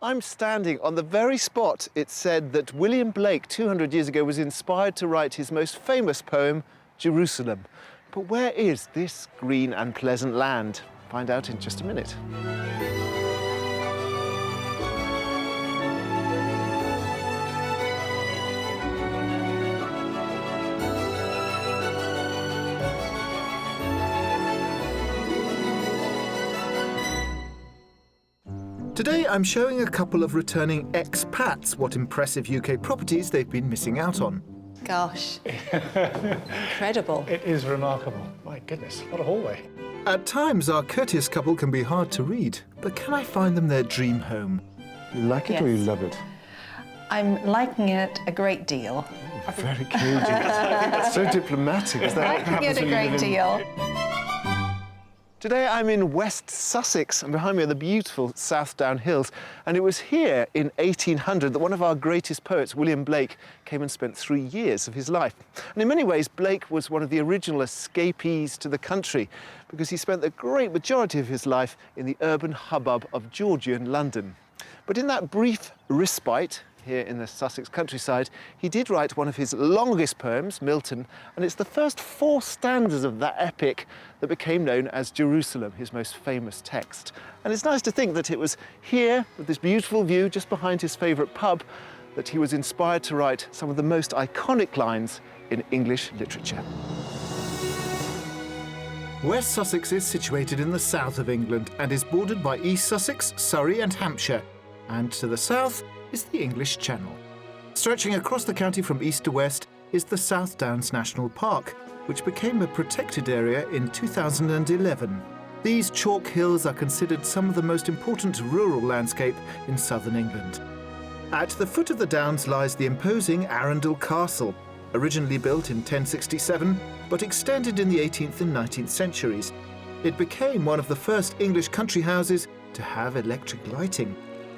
I'm standing on the very spot it's said that William Blake 200 years ago was inspired to write his most famous poem, Jerusalem. But where is this green and pleasant land? Find out in just a minute. Today I'm showing a couple of returning expats what impressive UK properties they've been missing out on. Gosh, incredible. It is remarkable. My goodness, what a hallway. At times our courteous couple can be hard to read, but can I find them their dream home? You like it or you love it? I'm liking it a great deal. Oh, very cagey. That's so diplomatic. Is that Liking it a great deal. Today I'm in West Sussex, and behind me are the beautiful South Down Hills. And it was here in 1800 that one of our greatest poets, William Blake, came and spent 3 years of his life. And in many ways, Blake was one of the original escapees to the country, because he spent the great majority of his life in the urban hubbub of Georgian London. But in that brief respite, here in the Sussex countryside, he did write one of his longest poems, Milton, and it's the first 4 stanzas of that epic that became known as Jerusalem, his most famous text. And it's nice to think that it was here, with this beautiful view just behind his favourite pub, that he was inspired to write some of the most iconic lines in English literature. West Sussex is situated in the south of England and is bordered by East Sussex, Surrey and Hampshire. And to the south is the English Channel. Stretching across the county from east to west is the South Downs National Park, which became a protected area in 2011. These chalk hills are considered some of the most important rural landscape in southern England. At the foot of the downs lies the imposing Arundel Castle, originally built in 1067, but extended in the 18th and 19th centuries. It became one of the first English country houses to have electric lighting.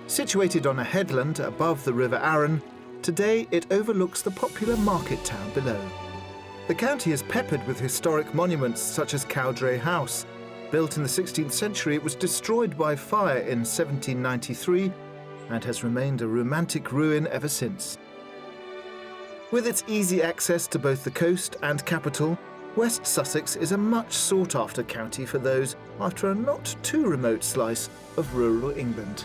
Situated on a headland above the River Arun, today it overlooks the popular market town below. The county is peppered with historic monuments such as Cowdray House. Built in the 16th century, it was destroyed by fire in 1793 and has remained a romantic ruin ever since. With its easy access to both the coast and capital, West Sussex is a much sought-after county for those after a not too remote slice of rural England.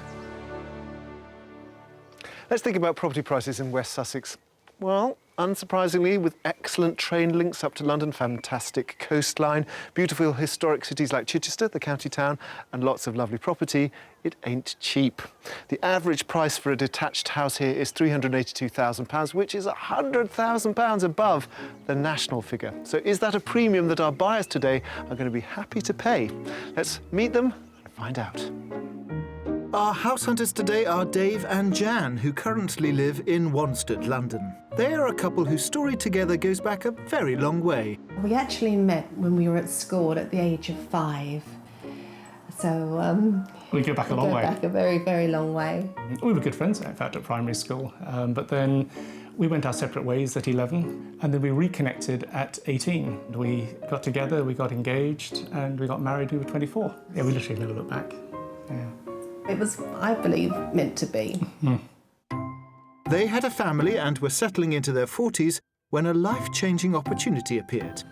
Let's think about property prices in West Sussex. Well, unsurprisingly, with excellent train links up to London, fantastic coastline, beautiful historic cities like Chichester, the county town, and lots of lovely property, it ain't cheap. The average price for a detached house here is £382,000, which is £100,000 above the national figure. So is that a premium that our buyers today are going to be happy to pay? Let's meet them and find out. Our house hunters today are Dave and Jan, who currently live in Wanstead, London. They are a couple whose story together goes back a very long way. We actually met when we were at school at the age of 5. So we go back a long way. Back a very, very long way. We were good friends, in fact, at primary school. But then we went our separate ways at 11, and then we reconnected at 18. We got together, we got engaged, and we got married when we were 24. Yeah, we literally never looked back. Yeah. It was, I believe, meant to be. They had a family and were settling into their 40s when a life-changing opportunity appeared.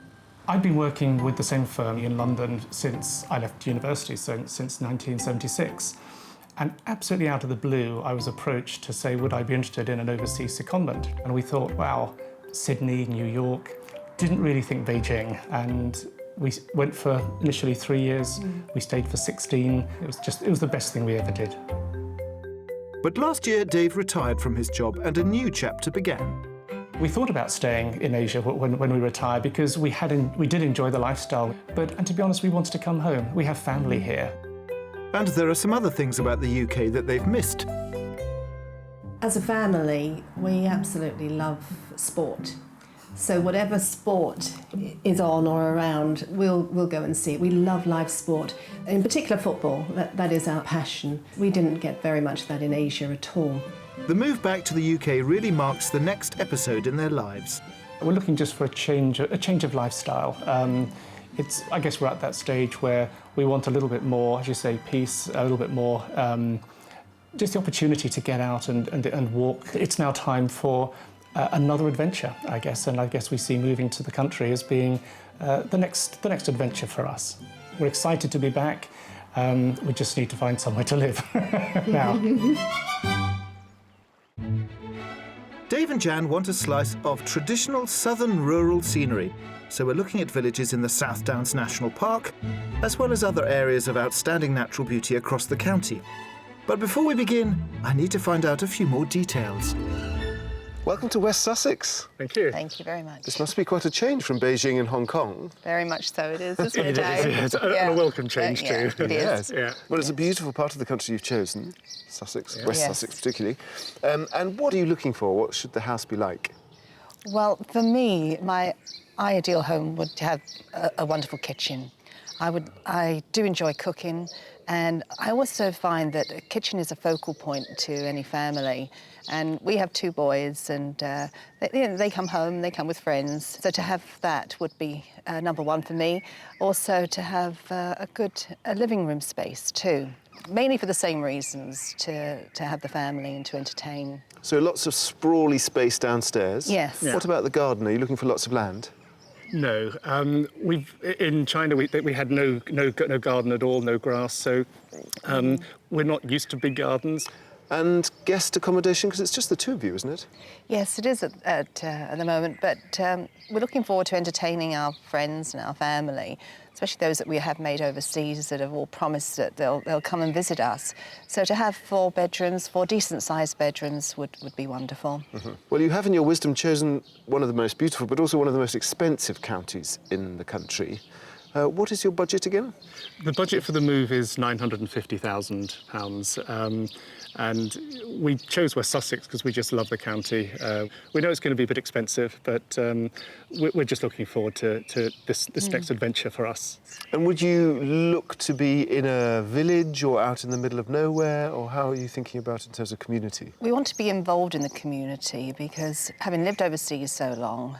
I'd been working with the same firm in London since I left university, so since 1976. And absolutely out of the blue, I was approached to say, would I be interested in an overseas secondment? And we thought, wow, Sydney, New York, didn't really think Beijing. And we went for initially 3 years, we stayed for 16. It was the best thing we ever did. But last year, Dave retired from his job and a new chapter began. We thought about staying in Asia when we retired because we did enjoy the lifestyle. And to be honest, we wanted to come home. We have family here. And there are some other things about the UK that they've missed. As a family, we absolutely love sport. So whatever sport is on or around, we'll go and see it. We love live sport, in particular football. That is our passion. We didn't get very much of that in Asia at all. The move back to the UK really marks the next episode in their lives. We're looking just for a change of lifestyle. I guess we're at that stage where we want a little bit more, as you say, peace, a little bit more just the opportunity to get out and walk. It's now time for another adventure, I guess, and I guess we see moving to the country as being the next adventure for us. We're excited to be back. We just need to find somewhere to live now. Dave and Jan want a slice of traditional southern rural scenery, so we're looking at villages in the South Downs National Park, as well as other areas of outstanding natural beauty across the county. But before we begin, I need to find out a few more details. Welcome to West Sussex. Thank you. Thank you very much. This must be quite a change from Beijing and Hong Kong. Very much so it is, isn't it, It is, Dave? it's a welcome change yeah, too. it is. Yes. Yeah. Well, it's a beautiful part of the country you've chosen, Sussex, West Yes. Sussex particularly. And what are you looking for? What should the house be like? Well, for me, my ideal home would have a wonderful kitchen. I do enjoy cooking, and I also find that a kitchen is a focal point to any family. And we have 2 boys, and they come home, they come with friends. So to have that would be number one for me. Also to have a good living room space too, mainly for the same reasons, to have the family and to entertain. So lots of sprawly space downstairs. Yes. Yeah. What about the garden? Are you looking for lots of land? No, in China we had no garden at all, no grass, so we're not used to big gardens. And guest accommodation, because it's just the 2 of you, isn't it? Yes, it is at the moment, but we're looking forward to entertaining our friends and our family, especially those that we have made overseas that have all promised that they'll come and visit us. So to have 4 bedrooms, 4 decent-sized bedrooms would be wonderful. Mm-hmm. Well, you have in your wisdom chosen one of the most beautiful, but also one of the most expensive counties in the country. What is your budget again? The budget for the move is £950,000, and we chose West Sussex because we just love the county. We know it's going to be a bit expensive, but we're just looking forward to this next adventure for us. And would you look to be in a village or out in the middle of nowhere, or how are you thinking about it in terms of community? We want to be involved in the community because having lived overseas so long,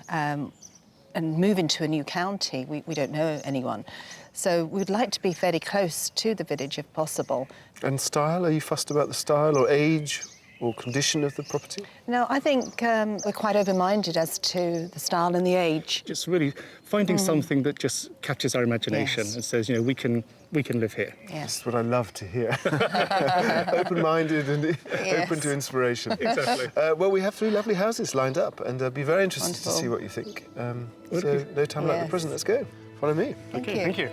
and move into a new county, we don't know anyone. So we'd like to be fairly close to the village if possible. And style? Are you fussed about the style or age or condition of the property? No, I think we're quite open-minded as to the style and the age. Just really finding something that just catches our imagination Yes. and says, you know, we can live here. Yes. That's what I love to hear. Open-minded and open to inspiration. Exactly. Well, we have 3 lovely houses lined up, and I'd be very interested Wonderful. to see what you think. So, no time like the Yes. present. Let's go. Follow me. Thank you. Thank you.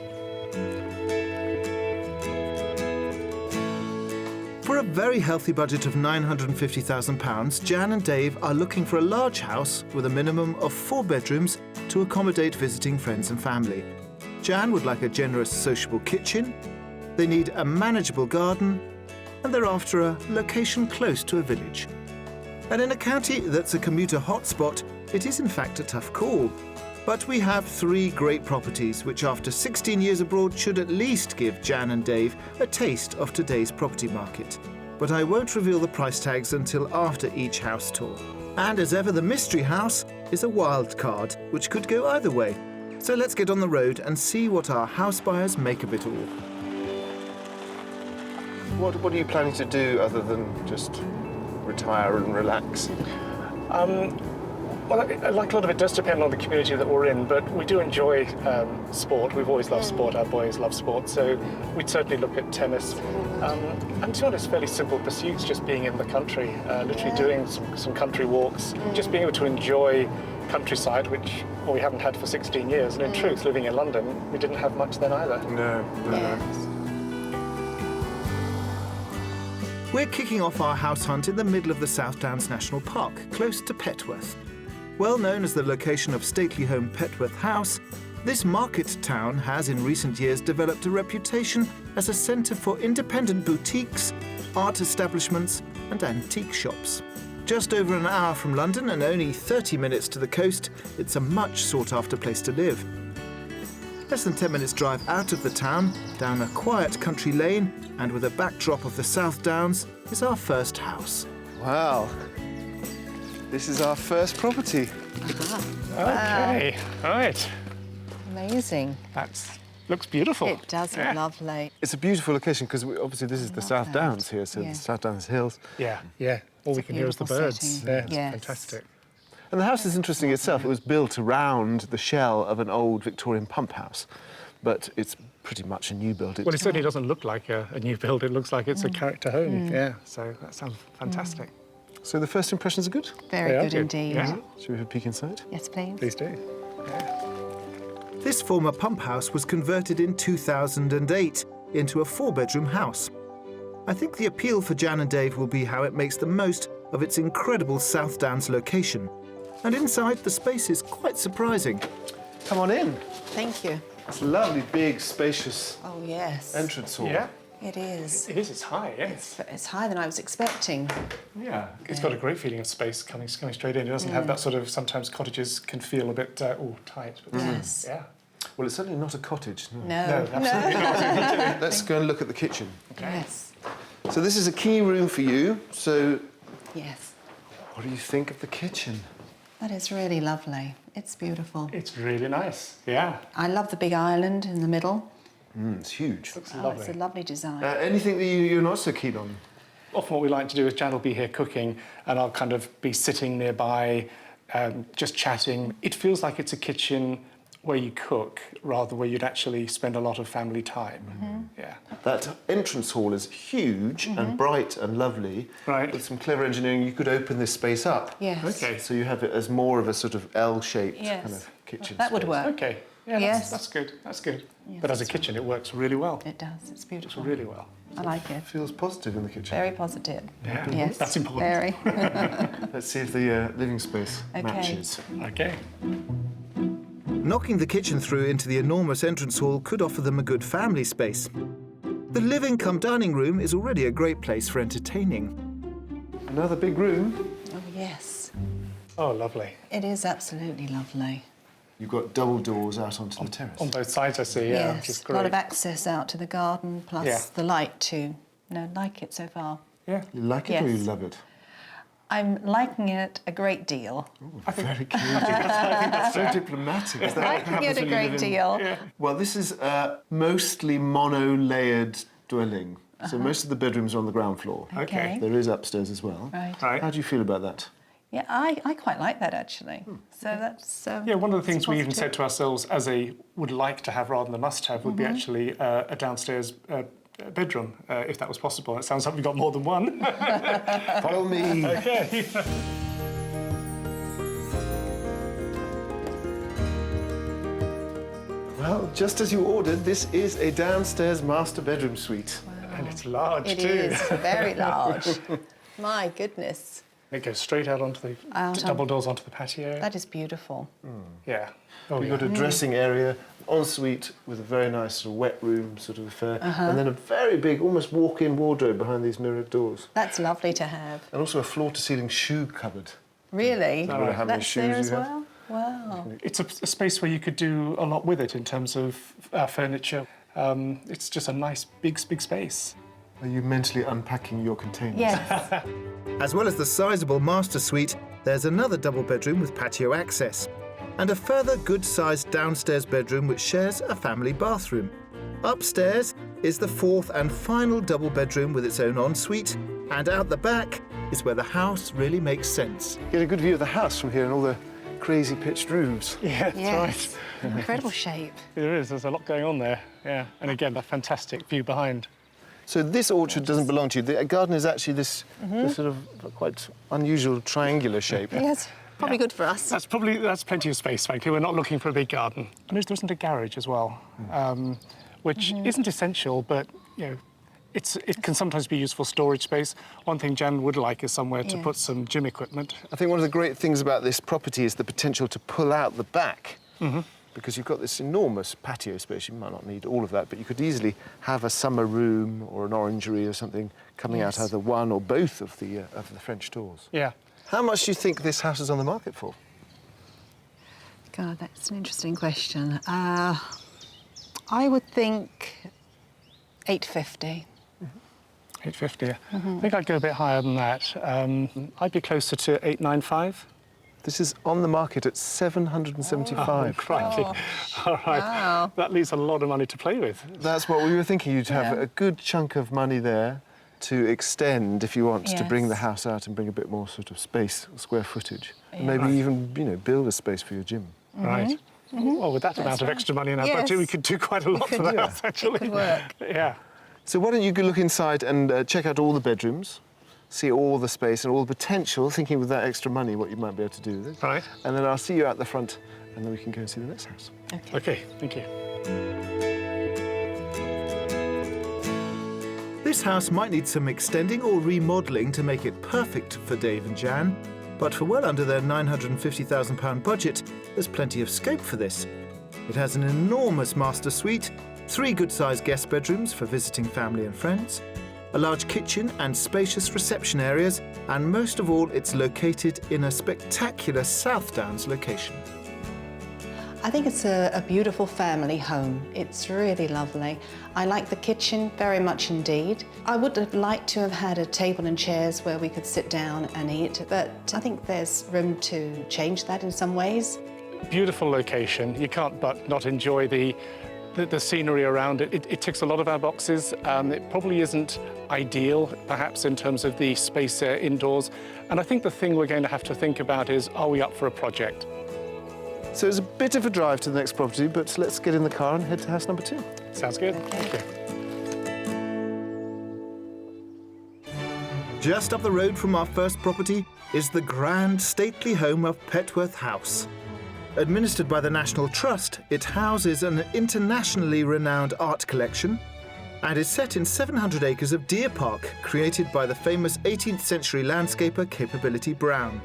For a very healthy budget of £950,000, Jan and Dave are looking for a large house with a minimum of 4 bedrooms to accommodate visiting friends and family. Jan would like a generous, sociable kitchen. They need a manageable garden, and they're after a location close to a village. And in a county that's a commuter hotspot, it is in fact a tough call. But we have 3 great properties which after 16 years abroad should at least give Jan and Dave a taste of today's property market. But I won't reveal the price tags until after each house tour. And as ever, the mystery house is a wild card, which could go either way. So let's get on the road and see what our house buyers make of it all. What are you planning to do other than just retire and relax? Well, like a lot of it does depend on the community that we're in, but we do enjoy sport. We've always loved sport. Our boys love sport, so we'd certainly look at tennis. And to be honest, fairly simple pursuits, just being in the country, literally doing some country walks, just being able to enjoy countryside, which we haven't had for 16 years. And in truth, living in London, we didn't have much then either. No. We're kicking off our house hunt in the middle of the South Downs National Park, close to Pworth. Well known as the location of stately home Pworth House, this market town has in recent years developed a reputation as a centre for independent boutiques, art establishments and antique shops. Just over an hour from London and only 30 minutes to the coast, it's a much sought-after place to live. Less than 10 minutes drive out of the town, down a quiet country lane, and with a backdrop of the South Downs, is our first house. Wow. This is our first property. Okay, all right. Amazing. That's looks beautiful. It does look lovely. It's a beautiful location because obviously this is the love South that. Downs here, so Yeah. the South Downs Hills. Yeah, yeah. All we a can hear is the beautiful birds. setting. Yeah, it's Yes. fantastic. And the house is interesting itself. It was built around the shell of an old Victorian pump house, but it's pretty much a new build. Well, it certainly doesn't look like a new build. It looks like it's a character home. Yeah, so that sounds fantastic. So the first impressions are good? Very They are good good. indeed. Yeah. Should we have a peek inside? Yes, please. Please do. This former pump house was converted in 2008 into a 4-bedroom house. I think the appeal for Jan and Dave will be how it makes the most of its incredible South Downs location. And inside, the space is quite surprising. Come on in. Thank you. It's a lovely, big, spacious Oh, yes. entrance hall. Yeah, It is. it is. It's high, yes. It's higher than I was expecting. Yeah, it's got a great feeling of space coming straight in. It doesn't have that sort of, sometimes cottages can feel a bit, tight. But Yes. Yeah. Well, it's certainly not a cottage, no. No. absolutely not. Let's go and look at the kitchen. Yes. So this is a key room for you. So Yes. what do you think of the kitchen? That is really lovely. It's beautiful. It's really nice. Yeah. I love the big island in the middle. It's huge. It's Oh, lovely. it's a lovely design. Anything that you're not so keen on? Often what we like to do is Jan will be here cooking and I'll kind of be sitting nearby, just chatting. It feels like it's a kitchen where you cook rather than where you'd actually spend a lot of family time. Yeah. That entrance hall is huge and bright and lovely. Right. With some clever engineering, you could open this space up. Yes. Okay. So you have it as more of a sort of L-shaped Yes. kind of kitchen That would space. work. Okay. Yeah, Yes. that's good. That's good. Yes, But as a that's kitchen, it works really well. It does. It's beautiful. Really well. I like it. Feels positive in the kitchen. Very positive. Yeah. Yes. That's important. Very. Let's see if the living space Okay. matches. Okay. Knocking the kitchen through into the enormous entrance hall could offer them a good family space. The living cum dining room is already a great place for entertaining. Another big room. Oh, yes. Oh, lovely. It is absolutely lovely. You've got double doors out onto the terrace. On both sides, I see. Yeah, which is Yes. A great. lot of access out to the garden, plus Yeah. the light too. No, like it so far. Yeah. You like it or you Yes. love it? I'm liking it a great deal. Very cute. That's so diplomatic. Is that what Liking happens it a when you great live in- deal. Well, this is a mostly mono-layered dwelling. So most of the bedrooms are on the ground floor. Okay. There is upstairs as well. Right. Right. How do you feel about that? Yeah, I quite like that actually. So that's Yeah, one of the things it's we even positive. said to ourselves as a would like to have rather than a must have would be actually a downstairs bedroom, if that was possible. It sounds like we've got more than one. Follow me. Okay. Well, just as you ordered, this is a downstairs master bedroom suite. And it's large It too. is very large. My goodness, It goes straight out onto the double doors onto the patio. that is beautiful. Yeah. Oh, You've yeah. got a dressing area, ensuite with a very nice sort of wet room sort of affair, and then a very big, almost walk-in wardrobe behind these mirrored doors. That's lovely to have. And also a floor-to-ceiling shoe cupboard. Really? I don't know how many That's shoes there as you have. well? Wow. It's a space where you could do a lot with it in terms of furniture. It's just a nice, big space. Are you mentally unpacking your containers? Yes. As well as the sizable master suite, there's another double bedroom with patio access, and a further good-sized downstairs bedroom which shares a family bathroom. Upstairs is the fourth and final double bedroom with its own ensuite, and out the back is where the house really makes sense. Get a good view of the house from here and all the crazy pitched roofs. Yeah, that's Yes. Incredible shape. right. There is. There's a lot going on there. Yeah. And again, that fantastic view behind. So this orchard doesn't belong to you. The garden is actually this sort of quite unusual triangular shape. Yes. Probably good for us. That's plenty of space, frankly. We're not looking for a big garden. And there isn't a garage as well, which isn't essential, but you know, it can sometimes be useful storage space. One thing Jan would like is somewhere to put some gym equipment. I think one of the great things about this property is the potential to pull out the back. Because you've got this enormous patio space. You might not need all of that, but you could easily have a summer room or an orangery or something coming out either one or both of the French doors. Yeah. How much do you think this house is on the market for? God, that's an interesting question. I would think 850. 850. I think I'd go a bit higher than that. I'd be closer to 895. This is on the market at £775. Oh, crikey. All right. Wow. That leaves a lot of money to play with. That's what we were thinking. You'd have a good chunk of money there to extend if you want to bring the house out and bring a bit more sort of space, square footage. And maybe even, build a space for your gym. Right. Well, with that amount of extra money in our budget, we could do quite a lot for the house, actually. It could work. Yeah. So why don't you go look inside and check out all the bedrooms, see all the space and all the potential, thinking with that extra money what you might be able to do with it. Right. And then I'll see you out the front, and then we can go and see the next house. OK, thank you. This house might need some extending or remodelling to make it perfect for Dave and Jan, but for well under their £950,000 budget, there's plenty of scope for this. It has an enormous master suite, 3 good-sized guest bedrooms for visiting family and friends, a large kitchen and spacious reception areas, and most of all, it's located in a spectacular South Downs location. I think it's a beautiful family home. It's really lovely. I like the kitchen very much indeed. I would have liked to have had a table and chairs where we could sit down and eat, but I think there's room to change that in some ways. Beautiful location. You can't but not enjoy the scenery around it. It ticks a lot of our boxes. It probably isn't ideal, perhaps, in terms of the space indoors. And I think the thing we're going to have to think about is, are we up for a project? So it's a bit of a drive to the next property, but let's get in the car and head to house number 2. Sounds good. Okay. Thank you. Just up the road from our first property is the grand, stately home of Pworth House. Administered by the National Trust, it houses an internationally renowned art collection and is set in 700 acres of deer park created by the famous 18th century landscaper Capability Brown,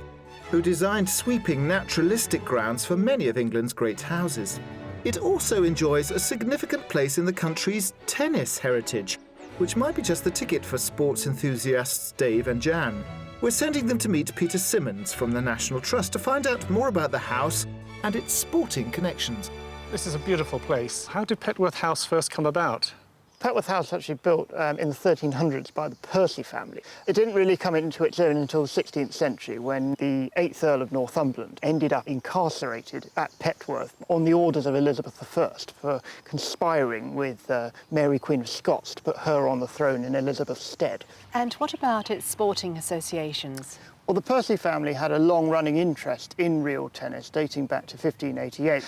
who designed sweeping naturalistic grounds for many of England's great houses. It also enjoys a significant place in the country's tennis heritage, which might be just the ticket for sports enthusiasts Dave and Jan. We're sending them to meet Peter Simmons from the National Trust to find out more about the house and its sporting connections. This is a beautiful place. How did Pworth House first come about? Pworth House was actually built in the 1300s by the Percy family. It didn't really come into its own until the 16th century when the 8th Earl of Northumberland ended up incarcerated at Petworth on the orders of Elizabeth I for conspiring with Mary Queen of Scots to put her on the throne in Elizabeth's stead. And what about its sporting associations? Well, the Percy family had a long-running interest in real tennis dating back to 1588.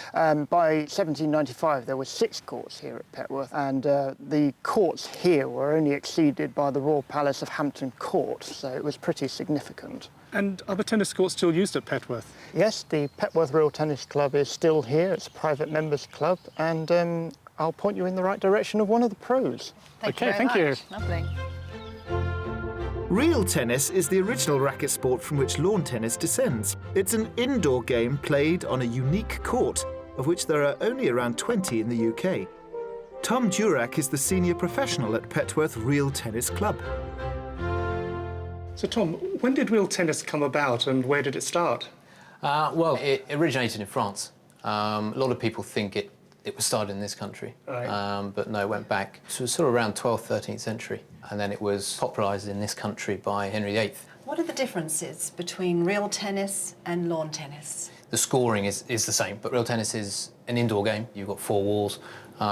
By 1795, there were 6 courts here at Petworth, and the courts here were only exceeded by the Royal Palace of Hampton Court, so it was pretty significant. And are the tennis courts still used at Petworth? Yes, the Petworth Real Tennis Club is still here. It's a private members club, and I'll point you in the right direction of one of the pros. Thank you. Lovely. Real tennis is the original racket sport from which lawn tennis descends. It's an indoor game played on a unique court, of which there are only around 20 in the UK. Tom Durack is the senior professional at Petworth Real Tennis Club. So, Tom, when did real tennis come about and where did it start? Well, it originated in France. A lot of people think it was started in this country, right. but no, it went back to sort of around 12th, 13th century, and then it was popularised in this country by Henry VIII. What are the differences between real tennis and lawn tennis? The scoring is the same, but real tennis is an indoor game. You've got 4 walls,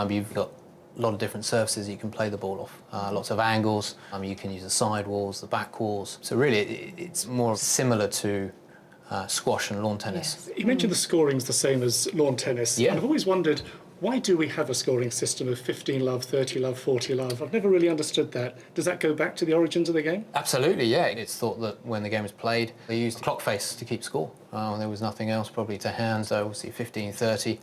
you've got a lot of different surfaces you can play the ball off, lots of angles, you can use the side walls, the back walls, so really it's more similar to squash and lawn tennis. Yes. You mentioned the scoring's the same as lawn tennis. Yeah. And I've always wondered, why do we have a scoring system of 15 love, 30 love, 40 love? I've never really understood that. Does that go back to the origins of the game? Absolutely, yeah. It's thought that when the game was played, they used the clock face to keep score. There was nothing else probably to hand, so obviously 15, 30.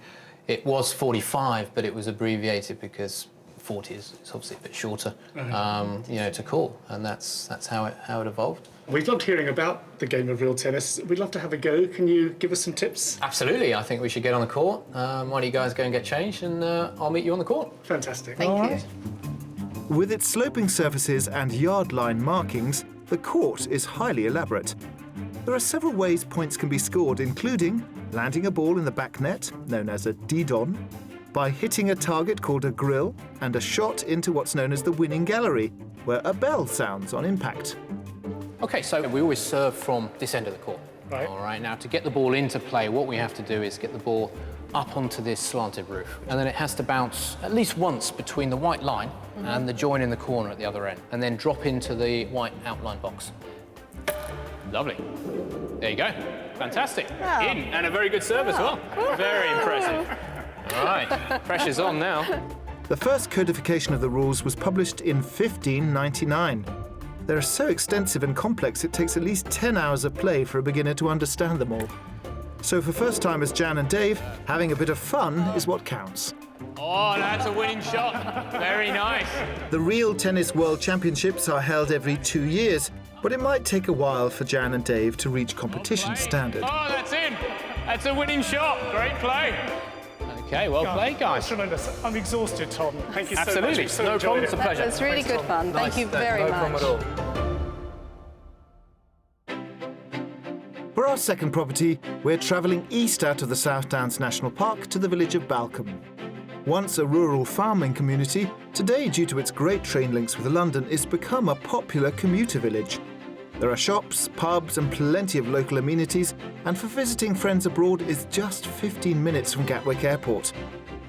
It was 45, but it was abbreviated because 40 is obviously a bit shorter, to call, and that's how it evolved. We've loved hearing about the game of real tennis. We'd love to have a go. Can you give us some tips? Absolutely. I think we should get on the court. Why don't you guys go and get changed, and I'll meet you on the court. Fantastic. Thank you. With its sloping surfaces and yard line markings, the court is highly elaborate. There are several ways points can be scored, including landing a ball in the back net, known as a didon, by hitting a target called a grill, and a shot into what's known as the winning gallery, where a bell sounds on impact. OK, so we always serve from this end of the court. Right. All right, now to get the ball into play, what we have to do is get the ball up onto this slanted roof. And then it has to bounce at least once between the white line and the join in the corner at the other end, and then drop into the white outline box. Lovely. There you go. Fantastic. Wow. In, and a very good serve as well. Very impressive. All right, pressure's on now. The first codification of the rules was published in 1599. They're so extensive and complex it takes at least 10 hours of play for a beginner to understand them all. So for first-timers Jan and Dave, having a bit of fun is what counts. Oh, that's a winning shot. Very nice. The real Tennis World Championships are held every 2 years, but it might take a while for Jan and Dave to reach competition standard. Oh, that's in. That's a winning shot. Great play. Okay, well played, guys. Tremendous. I'm exhausted, Tom. Thank you so much. Absolutely. We've so No enjoyed problem. it. It's a pleasure. It was really good fun. Thank you very No much. problem at all. For our second property, we're travelling east out of the South Downs National Park to the village of Balcombe. Once a rural farming community, today, due to its great train links with London, it's become a popular commuter village. There are shops, pubs and plenty of local amenities, and for visiting friends abroad is just 15 minutes from Gatwick Airport.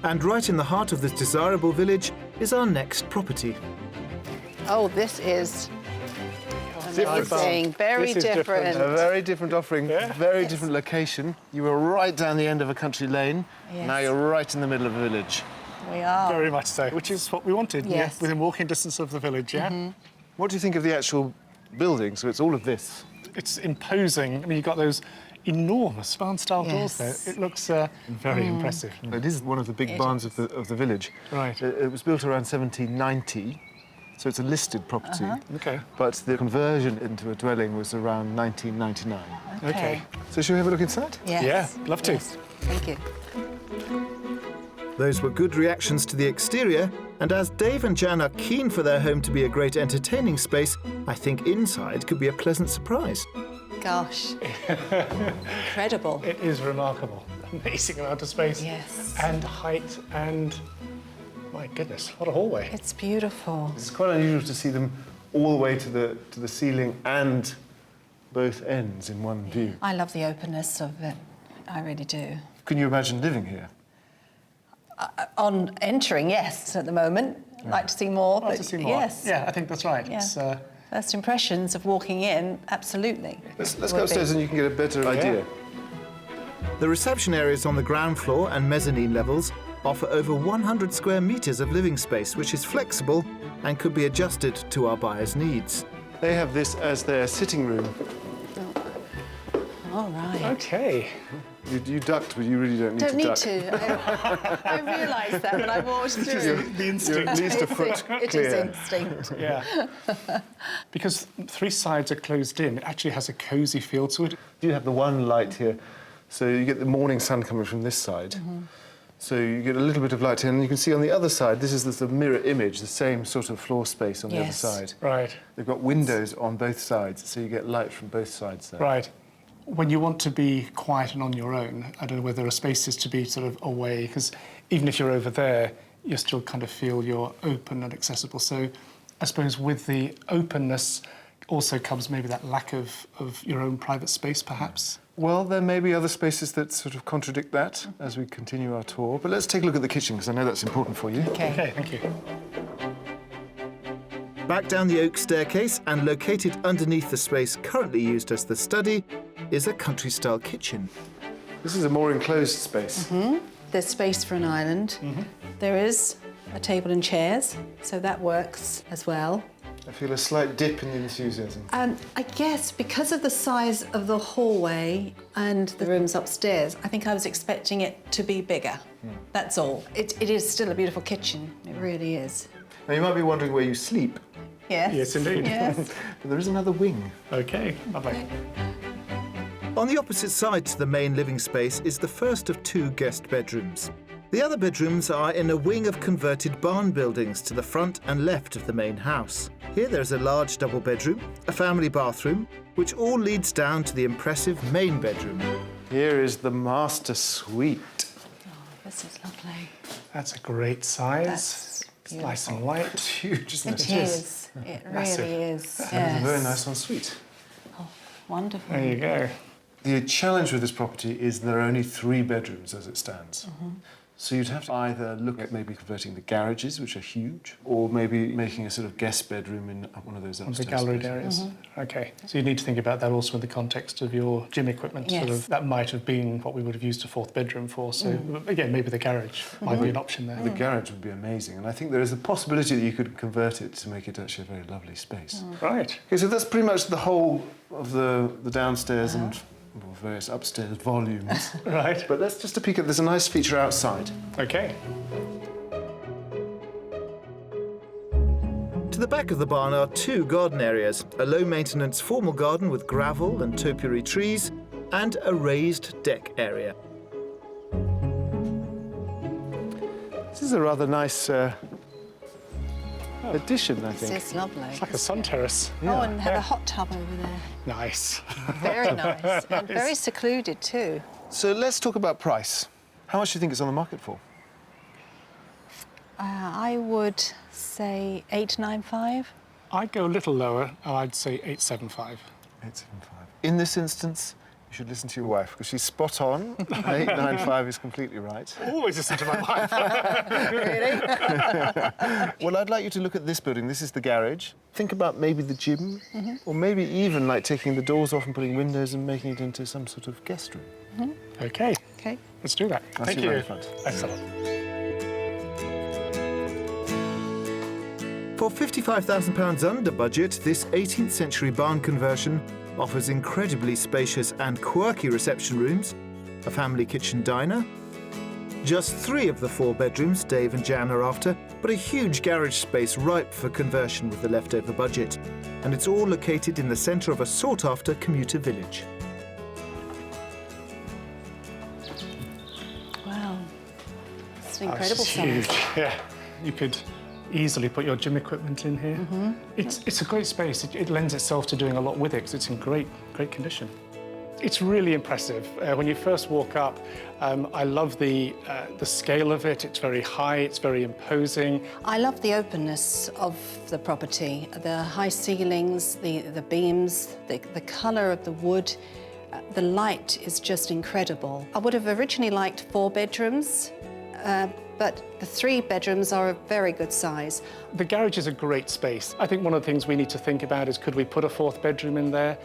And right in the heart of this desirable village is our next property. Oh, this is Different. amazing. Very This is different. different. A very different offering, very different location. You were right down the end of a country lane. Yes. Now you're right in the middle of a village. We are. Very much so, which is what we wanted. Yes. Yeah, within walking distance of the village, yeah. What do you think of the actual building? So it's all of this. It's imposing. I mean, you've got those enormous barn-style doors Yes. there. It looks very impressive. It is one of the big barns of the village. Right. It was built around 1790, so it's a listed property. Okay. But the conversion into a dwelling was around 1999. Okay. So shall we have a look inside? Yes. Yeah, love to. Yes. Thank you. Those were good reactions to the exterior, and as Dave and Jan are keen for their home to be a great entertaining space, I think inside could be a pleasant surprise. Gosh. Incredible. It is remarkable. Amazing amount of space. Yes. And height and, my goodness, what a hallway. It's beautiful. It's quite unusual to see them all the way to the ceiling and both ends in one view. I love the openness of it. I really do. Can you imagine living here? On entering, yes, at the moment. I'd like to see more. Like but to see more. Yes. Yeah, I think that's right. Yeah. It's, First impressions of walking in, absolutely. Let's Would go be. upstairs and you can get a better idea. The reception areas on the ground floor and mezzanine levels offer over 100 square metres of living space, which is flexible and could be adjusted to our buyers' needs. They have this as their sitting room. All right. okay. You ducked, but you really don't need Don't to need duck. to. I realised that when I walked through. The You're instinct. at least a foot It clear. is instinct. Yeah. Because three sides are closed in, it actually has a cosy feel to it. You have the one light here, so you get the morning sun coming from this side. So you get a little bit of light here, and you can see on the other side, this is the mirror image, the same sort of floor space on the other Yes. side. Right. They've got windows on both sides, so you get light from both sides there. Right. When you want to be quiet and on your own, I don't know whether there are spaces to be sort of away, because even if you're over there, you still kind of feel you're open and accessible. So I suppose with the openness also comes maybe that lack of your own private space, perhaps. Well, there may be other spaces that sort of contradict that as we continue our tour. But let's take a look at the kitchen, because I know that's important for you. Okay, thank you. Back down the oak staircase and located underneath the space currently used as the study is a country-style kitchen. This is a more enclosed space. There's space for an island. There is a table and chairs, so that works as well. I feel a slight dip in the enthusiasm. I guess because of the size of the hallway and the rooms upstairs, I think I was expecting it to be bigger. That's all. It is still a beautiful kitchen. It really is. Now, you might be wondering where you sleep, Yes. Yes, indeed. Yes. but there is another wing. Okay, lovely. On the opposite side to the main living space is the first of two guest bedrooms. The other bedrooms are in a wing of converted barn buildings to the front and left of the main house. Here there's a large double bedroom, a family bathroom, which all leads down to the impressive main bedroom. Here is the master suite. This is lovely. That's a great size. That's It's nice and light. It's huge, isn't it? It is. It Massive. really is. It's Yes. a very nice ensuite. Wonderful. There you go. The challenge with this property is there are only 3 bedrooms as it stands. So you'd have to either look at maybe converting the garages, which are huge, or maybe making a sort of guest bedroom in one of those upstairs The galleried spaces. areas. OK. So you need to think about that also in the context of your gym equipment. Yes. Sort of, that might have been what we would have used a 4th bedroom for. So, again, maybe the garage might be an option there. The garage would be amazing, and I think there is a possibility that you could convert it to make it actually a very lovely space. Right. Okay, so that's pretty much the whole of the downstairs and various upstairs volumes. Right. But let's just a peek at, there's a nice feature outside. OK. To the back of the barn are 2 garden areas, a low-maintenance formal garden with gravel and topiary trees, and a raised deck area. This is a rather nice addition, I think. This is lovely. It's like a sun terrace. Oh, and have a hot tub over there. Nice. Very nice. And very secluded too. So let's talk about price. How much do you think it's on the market for? I would say 895. I'd go a little lower. I'd say 875. 875. In this instance, you should listen to your wife, because she's spot on. 895 is completely right. Always listen to my wife. Well, I'd like you to look at this building. This is the garage. Think about maybe the gym, or maybe even like taking the doors off and putting windows and making it into some sort of guest room. OK. Okay. Let's do that. That's Thank your you. front. Excellent. For £55,000 under budget, this 18th century barn conversion offers incredibly spacious and quirky reception rooms, a family kitchen diner, just 3 of the 4 bedrooms Dave and Jan are after, but a huge garage space ripe for conversion with the leftover budget. And it's all located in the centre of a sought-after commuter village. Wow. It's an Oh, incredible this is size. huge. Yeah. You could easily put your gym equipment in here. It's a great space. It lends itself to doing a lot with it because it's in great condition. It's really impressive. When you first walk up, I love the scale of it. It's very high, it's very imposing. I love the openness of the property, the high ceilings, the beams, the colour of the wood. The light is just incredible. I would have originally liked 4 bedrooms, but the 3 bedrooms are a very good size. The garage is a great space. I think one of the things we need to think about is could we put a 4th bedroom in there?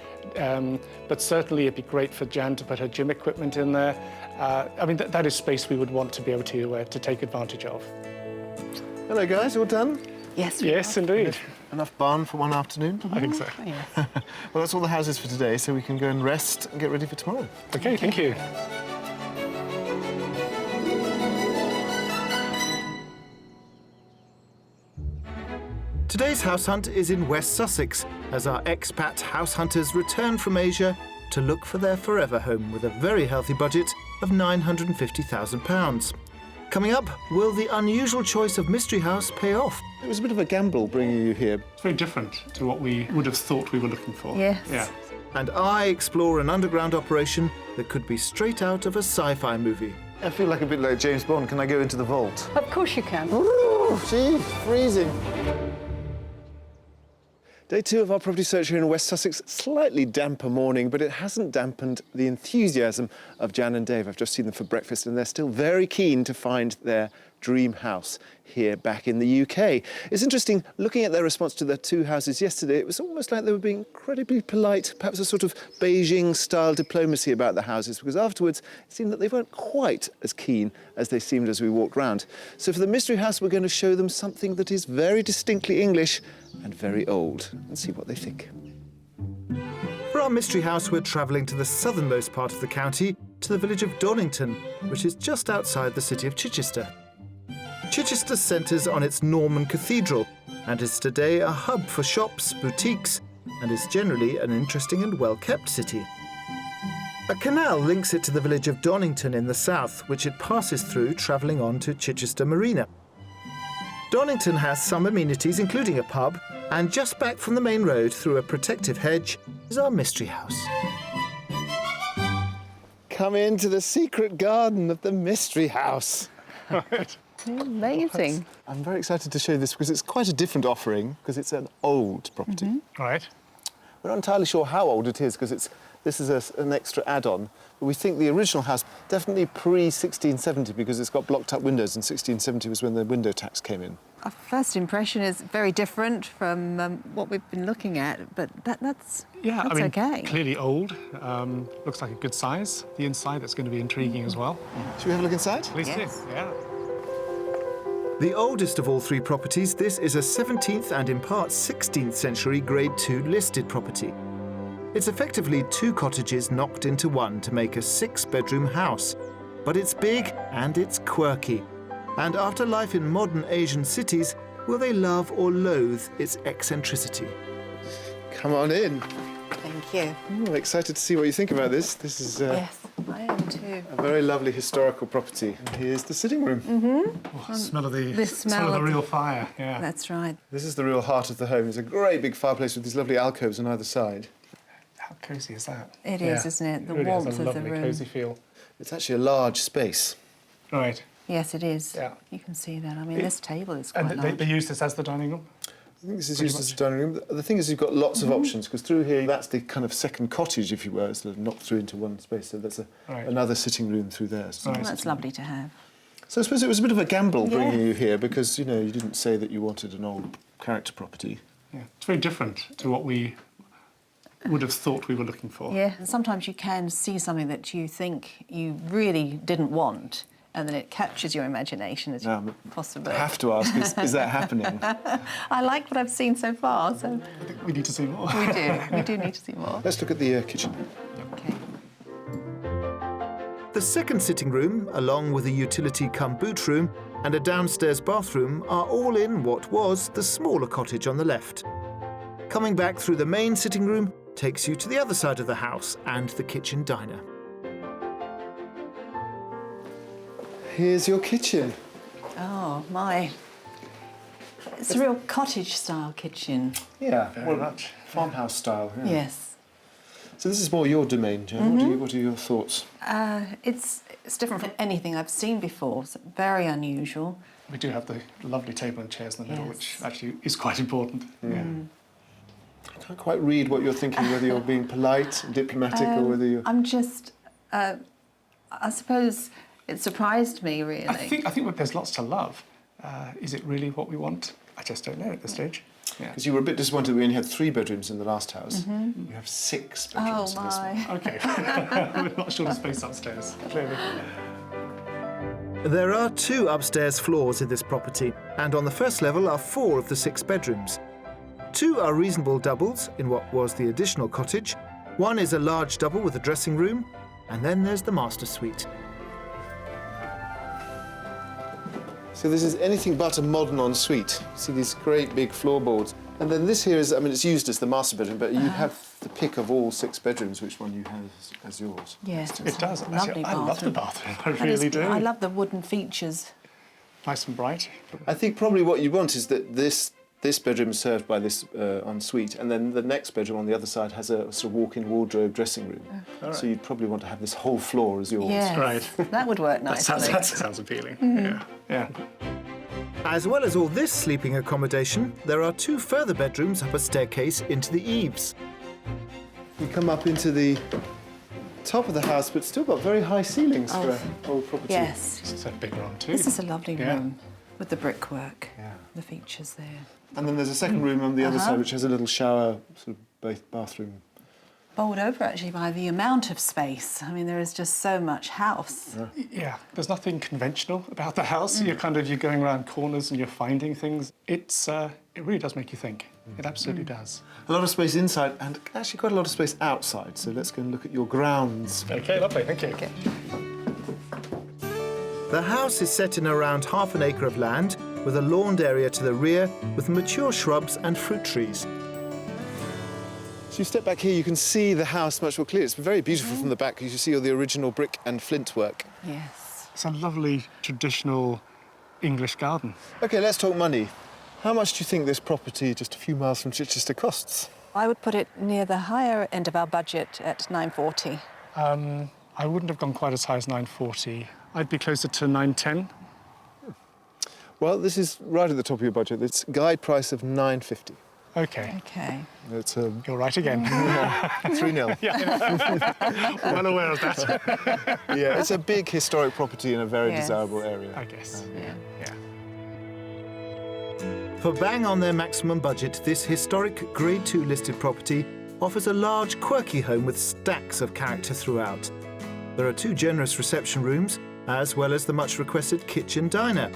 But certainly it'd be great for Jan to put her gym equipment in there. I mean, that is space we would want to be able to take advantage of. Hello, guys. All done? Yes. Yes, indeed. Enough barn for one afternoon? I think so. Oh, yes. Well, that's all the houses for today, so we can go and rest and get ready for tomorrow. OK, thank you. Today's house hunt is in West Sussex, as our expat house hunters return from Asia to look for their forever home with a very healthy budget of £950,000. Coming up, will the unusual choice of Mystery House pay off? It was a bit of a gamble bringing you here. It's very different to what we would have thought we were looking for. Yes. Yeah. And I explore an underground operation that could be straight out of a sci-fi movie. I feel like a bit like James Bond. Can I go into the vault? Of course you can. Ooh, gee, freezing. Day 2 of our property search here in West Sussex. Slightly damper morning, but it hasn't dampened the enthusiasm of Jan and Dave. I've just seen them for breakfast, and they're still very keen to find their dream house here back in the UK. It's interesting, looking at their response to their 2 houses yesterday, it was almost like they were being incredibly polite, perhaps a sort of Beijing-style diplomacy about the houses, because afterwards it seemed that they weren't quite as keen as they seemed as we walked round. So for the Mystery House, we're going to show them something that is very distinctly English and very old, and see what they think. For our Mystery House, we're travelling to the southernmost part of the county, to the village of Donington, which is just outside the city of Chichester. Chichester centres on its Norman cathedral and is today a hub for shops, boutiques, and is generally an interesting and well-kept city. A canal links it to the village of Donington in the south, which it passes through travelling on to Chichester Marina. Donington has some amenities, including a pub, and just back from the main road through a protective hedge is our Mystery House. Come into the secret garden of the Mystery House. Amazing. I'm very excited to show you this because it's quite a different offering, because it's an old property. Right. We're not entirely sure how old it is because this is an extra add-on. But we think the original house definitely pre-1670 because it's got blocked up windows, and 1670 was when the window tax came in. Our first impression is very different from what we've been looking at, but that's okay. Clearly old. Looks like a good size. The inside, that's going to be intriguing as well. Should we have a look inside? Please do. Yeah. The oldest of all three properties, this is a 17th and in part 16th century Grade II listed property. It's effectively two cottages knocked into one to make a 6-bedroom house. But it's big and it's quirky. And after life in modern Asian cities, will they love or loathe its eccentricity? Come on in. Thank you. I'm excited to see what you think about this. This is Yes, I am too. a very lovely historical property. And here's the sitting room. Oh, smell of the smell of the of real fire. Yeah. That's right. This is the real heart of the home. There's a great big fireplace with these lovely alcoves on either side. How cosy is that? It is, isn't it? The really warmth has a of the lovely, room. cosy feel. It's actually a large space. Right. Yes, it is. Yeah. You can see that. I mean, this table is quite And large. they use this as the dining room? I think this is used as a dining room. The thing is, you've got lots of options, because through here, that's the kind of second cottage, if you were, sort of knocked through into one space. So that's another sitting room through there. So, Well, that's lovely to have. so I suppose it was a bit of a gamble bringing Yes. you here, because, you know, you didn't say that you wanted an old character property. Yeah. It's very different to what we would have thought we were looking for. Yeah, and sometimes you can see something that you think you really didn't want, and then it captures your imagination as Now, possibly. I have to ask, is that happening? I like what I've seen so far, so I think we need to see more. we do. We do need to see more. Let's look at the kitchen. Okay. The second sitting room, along with a utility cum boot room and a downstairs bathroom, are all in what was the smaller cottage on the left. Coming back through the main sitting room takes you to the other side of the house and the kitchen diner. Here's your kitchen. Oh, my. It's a real cottage-style kitchen. Yeah, Very much. Farmhouse style. Yeah. Yes. So this is more your domain, Jen. What are your thoughts? It's different from anything I've seen before. It's very unusual. We do have the lovely table and chairs in the middle, Yes. which actually is quite important. Yeah. I can't quite read what you're thinking, whether you're being polite, diplomatic, or whether you're... I'm just... I suppose it surprised me, really. I think there's lots to love. Is it really what we want? I just don't know at this stage. Yeah. Because you were a bit disappointed we only had 3 bedrooms in the last house. You have 6 bedrooms Oh, in this one. my. Okay. We're not short of space upstairs, clearly. There are 2 upstairs floors in this property, and on the first level are 4 of the 6 bedrooms. 2 are reasonable doubles in what was the additional cottage. 1 is a large double with a dressing room, and then there's the master suite. So this is anything but a modern ensuite. See these great big floorboards. And then this here is, I mean, it's used as the master bedroom, but you have the pick of all 6 bedrooms, which one you have as yours. Yes, It does. Lovely Actually, I love the bathroom. bathroom. I That is- really do. I love the wooden features. Nice and bright. I think probably what you want is that this bedroom is served by this ensuite, and then the next bedroom on the other side has a sort of walk-in wardrobe dressing room. So you'd probably want to have this whole floor as yours. Yes, Right. that would work That nicely. sounds appealing. Yeah. Yeah. As well as all this sleeping accommodation, there are 2 further bedrooms up a staircase into the eaves. You come up into the top of the house, but still got very high ceilings for an old property. Yes, It's a big room too. this is a lovely Yeah. room with the brickwork, Yeah. the features there. And then there's a second room on the other side, which has a little shower, sort of bathroom. Bowled over, actually, by the amount of space. I mean, there is just so much house. Yeah, there's nothing conventional about the house. You're going around corners and you're finding things. It really does make you think. It absolutely does. A lot of space inside, and actually quite a lot of space outside. So let's go and look at your grounds. Okay, lovely, thank you. Okay. The house is set in around half an acre of land, with a lawned area to the rear, with mature shrubs and fruit trees. So you step back here, you can see the house much more clearly. It's very beautiful from the back, because you see all the original brick and flint work. Yes. It's a lovely traditional English garden. OK, let's talk money. How much do you think this property just a few miles from Chichester costs? I would put it near the higher end of our budget at £940. I wouldn't have gone quite as high as 940. I'd be closer to 910. Well, this is right at the top of your budget. It's guide price of £950. OK. Okay. It's You're right again. 3-0. Well aware of that. Yeah, it's a big historic property in a very Yes. desirable area. I guess. Yeah. Yeah. For bang on their maximum budget, this historic Grade 2 listed property offers a large, quirky home with stacks of character throughout. There are 2 generous reception rooms, as well as the much-requested kitchen diner.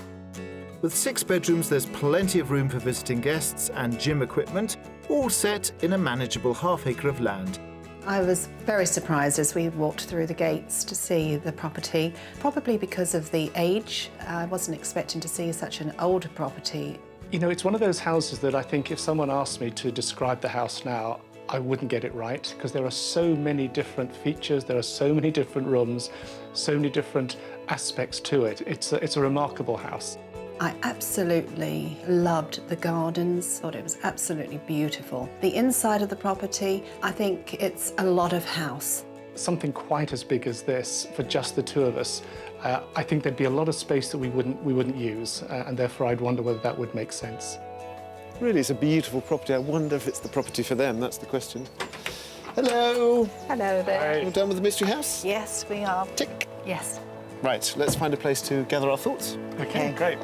With 6 bedrooms, there's plenty of room for visiting guests and gym equipment, all set in a manageable half-acre of land. I was very surprised as we walked through the gates to see the property, probably because of the age. I wasn't expecting to see such an older property. You know, it's one of those houses that I think if someone asked me to describe the house now, I wouldn't get it right, because there are so many different features, there are so many different rooms, so many different aspects to it. It's a remarkable house. I absolutely loved the gardens, thought it was absolutely beautiful. The inside of the property, I think it's a lot of house. Something quite as big as this for just the 2 of us, I think there'd be a lot of space that we wouldn't use, and therefore I'd wonder whether that would make sense. Really, it's a beautiful property. I wonder if it's the property for them. That's the question. Hello. Hello there. All done with the mystery house? Yes, we are. Tick. Yes. Right, let's find a place to gather our thoughts. Okay, great.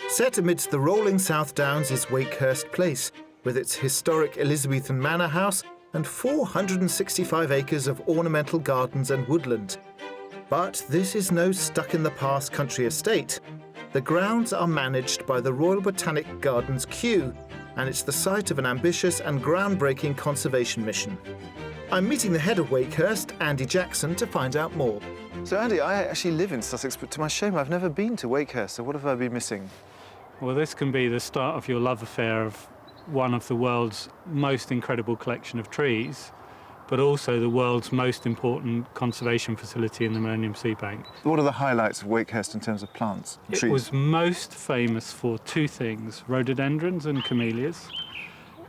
Set amidst the rolling South Downs is Wakehurst Place, with its historic Elizabethan manor house and 465 acres of ornamental gardens and woodland. But this is no stuck-in-the-past country estate. The grounds are managed by the Royal Botanic Gardens Kew, and it's the site of an ambitious and groundbreaking conservation mission. I'm meeting the head of Wakehurst, Andy Jackson, to find out more. So, Andy, I actually live in Sussex, but to my shame, I've never been to Wakehurst, so what have I been missing? Well, this can be the start of your love affair of one of the world's most incredible collection of trees, but also the world's most important conservation facility in the Millennium Seed Bank. What are the highlights of Wakehurst in terms of plants and It trees? was most famous for 2 things, rhododendrons and camellias,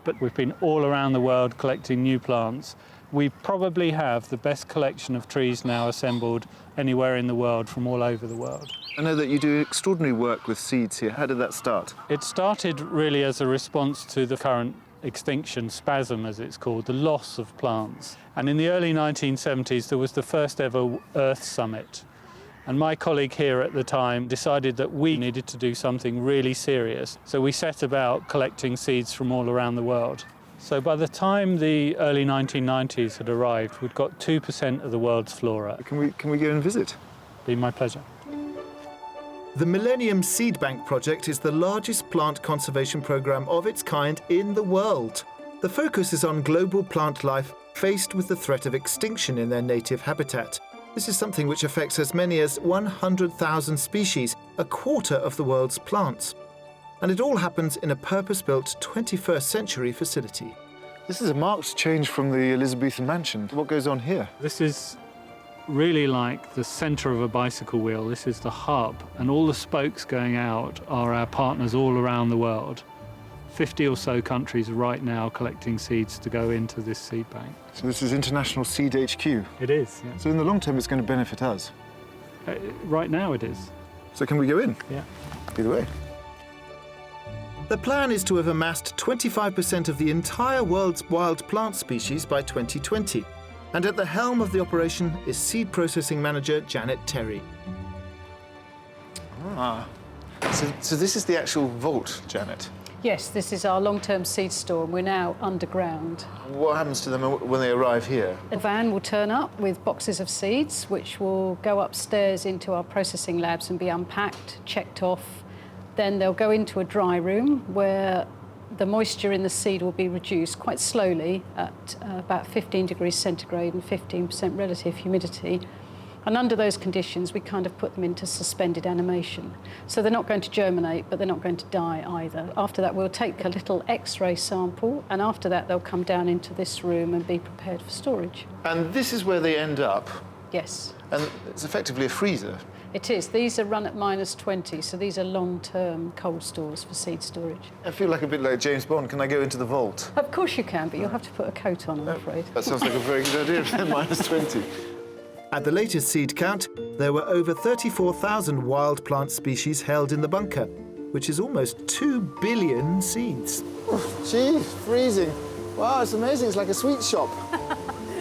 but we've been all around the world collecting new plants. We probably have the best collection of trees now assembled anywhere in the world from all over the world. I know that you do extraordinary work with seeds here. How did that start? It started really as a response to the current extinction spasm, as it's called, the loss of plants. And in the early 1970s, there was the first ever Earth Summit. And my colleague here at the time decided that we needed to do something really serious. So we set about collecting seeds from all around the world. So by the time the early 1990s had arrived, we'd got 2% of the world's flora. Can we go and visit? Be my pleasure. The Millennium Seed Bank project is the largest plant conservation programme of its kind in the world. The focus is on global plant life faced with the threat of extinction in their native habitat. This is something which affects as many as 100,000 species, a quarter of the world's plants. And it all happens in a purpose-built 21st century facility. This is a marked change from the Elizabethan mansion. What goes on here? This is really like the centre of a bicycle wheel. This is the hub, and all the spokes going out are our partners all around the world. 50 or so countries right now collecting seeds to go into this seed bank. So this is International Seed HQ. It is, yeah. So in the long term, it's going to benefit us. Right now it is. So can we go in? Yeah. Either way. The plan is to have amassed 25% of the entire world's wild plant species by 2020. And at the helm of the operation is seed processing manager Janet Terry. So this is the actual vault, Janet. Yes, this is our long-term seed store, and we're now underground. What happens to them when they arrive here? A van will turn up with boxes of seeds, which will go upstairs into our processing labs and be unpacked, checked off. Then they'll go into a dry room where the moisture in the seed will be reduced quite slowly at about 15 degrees centigrade and 15% relative humidity. And under those conditions, we kind of put them into suspended animation. So they're not going to germinate, but they're not going to die either. After that, we'll take a little X-ray sample, and after that, they'll come down into this room and be prepared for storage. And this is where they end up, Yes, and it's effectively a freezer. it is. These are run at -20, so these are long-term cold stores for seed storage. I feel like a bit like James Bond. Can I go into the vault? Of course you can, but you'll have to put a coat on, I'm afraid. That sounds like a very good idea, -20. At the latest seed count, there were over 34,000 wild plant species held in the bunker, which is almost 2 billion seeds. Gee, freezing. Wow, it's amazing. It's like a sweet shop.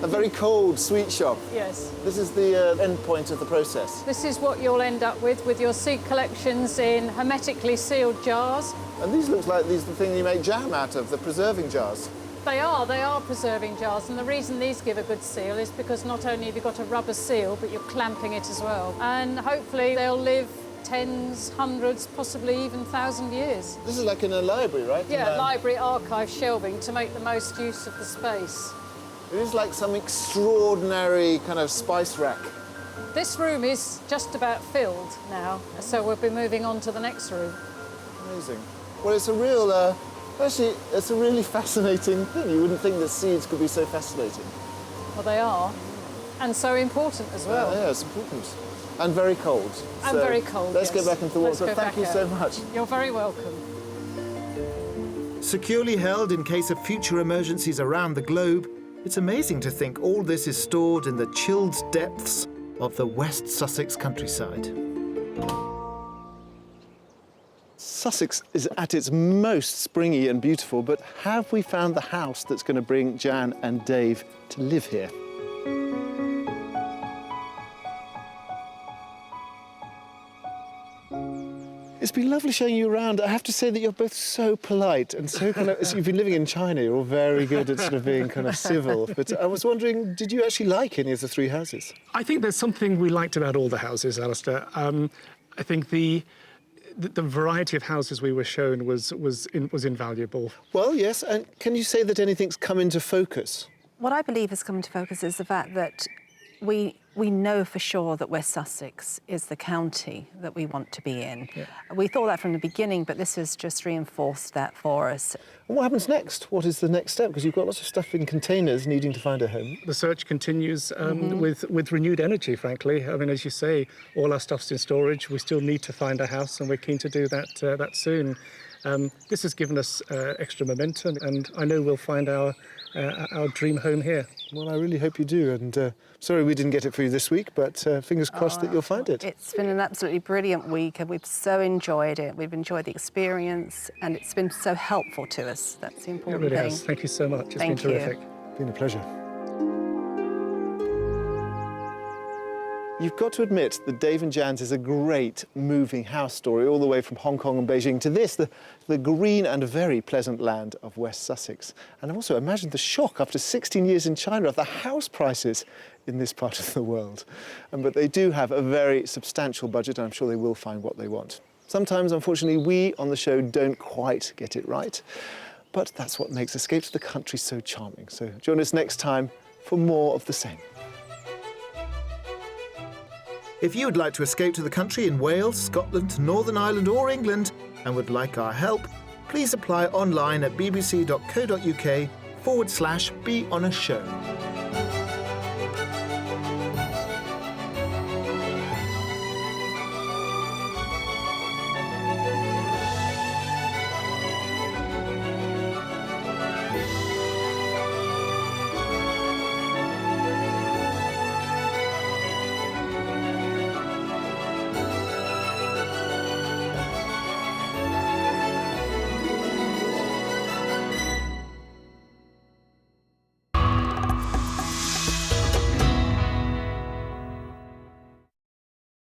A very cold sweet shop. Yes. This is the end point of the process. This is what you'll end up with your seed collections in hermetically sealed jars. And these look like these are the thing you make jam out of, the preserving jars. They are preserving jars, and the reason these give a good seal is because not only have you got a rubber seal, but you're clamping it as well. And hopefully they'll live tens, hundreds, possibly even 1,000 years. This is like in a library, right? Yeah, library, archive, shelving to make the most use of the space. It is like some extraordinary kind of spice rack. This room is just about filled now, so we'll be moving on to the next room. Amazing. Well, it's a real, actually, it's a really fascinating thing. You wouldn't think that seeds could be so fascinating. Well, they are, and so important as well. Yeah, it's important. And very cold. And very cold, Let's yes. get back into the water. Let's go Thank you back so out. much. You're very welcome. Securely held in case of future emergencies around the globe, it's amazing to think all this is stored in the chilled depths of the West Sussex countryside. Sussex is at its most springy and beautiful, but have we found the house that's going to bring Jan and Dave to live here? It's been lovely showing you around. I have to say that you're both so polite and so kind of... You've been living in China, you're all very good at sort of being kind of civil. But I was wondering, did you actually like any of the three houses? I think there's something we liked about all the houses, Alistair. I think the variety of houses we were shown was invaluable. Well, yes, and can you say that anything's come into focus? What I believe has come into focus is the fact that we know for sure that West Sussex is the county that we want to be in. Yeah. We thought that from the beginning, but this has just reinforced that for us. And what happens next? What is the next step? Because you've got lots of stuff in containers needing to find a home. The search continues with renewed energy, frankly. I mean, as you say, all our stuff's in storage. We still need to find a house, and we're keen to do that soon. This has given us extra momentum, and I know we'll find our dream home here. Well, I really hope you do, and sorry we didn't get it for you this week, but fingers crossed that you'll find it. It's been an absolutely brilliant week, and we've so enjoyed it. We've enjoyed the experience, and it's been so helpful to us. That's the important It really thing. has. Thank you so much. It's Thank been you. terrific. It's been a pleasure. You've got to admit that Dave and Jan's is a great moving house story, all the way from Hong Kong and Beijing to this, the green and very pleasant land of West Sussex. And also imagine the shock after 16 years in China of the house prices in this part of the world. But they do have a very substantial budget, and I'm sure they will find what they want. Sometimes, unfortunately, we on the show don't quite get it right, but that's what makes Escape to the Country so charming. So join us next time for more of the same. If you would like to escape to the country in Wales, Scotland, Northern Ireland or England and would like our help, please apply online at bbc.co.uk/be on a show.